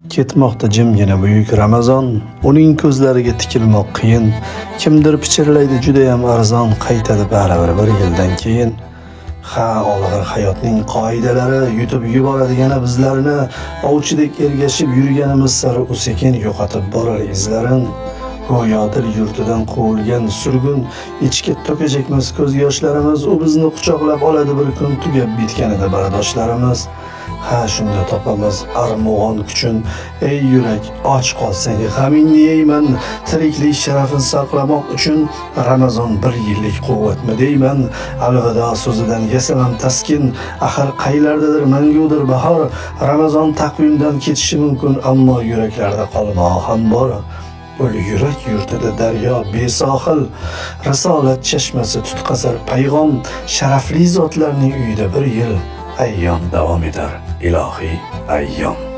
Ketmoqda jimgina buyuk Ramazon, uning ko'zlariga tikilmoq qiyin. Kimdir pichirlaydi juda ham arzon, qaytadi baribir bir yildan keyin. Ha, olg'ir hayotning qoidalari yutib yuboradigan bizlarni, ovchidek ergashib yurganimiz sari sekin yo'qotib borar izlarin. Go'yo dil yurtidan quvilgan surgun, ichga to'kajakmiz ko'z yoshlarimiz, u bizni quchoqlab oladi bir kun, tugab bitganida bardoshlarimiz. Ha, shunda topamiz armug'on kuchun, ey yurak, och qolsang g'amingni yeyman, tiriklik sharafini saqlamoq uchun Ramazon bir yillik quvvatmi deyman. Alvido so'zidan yasamam taskin, axir qaylardadir mangudir bahor. Ramazon taqvimdan ketishi mumkin, ammo yuraklarda qolmog'i ham bor. Ul yurak yurtida daryo besohil, risolat chashmasi tutqazar payg'om, sharafli zotlarning uyida bir yil ayyom davom etar, ilohiy ayyom.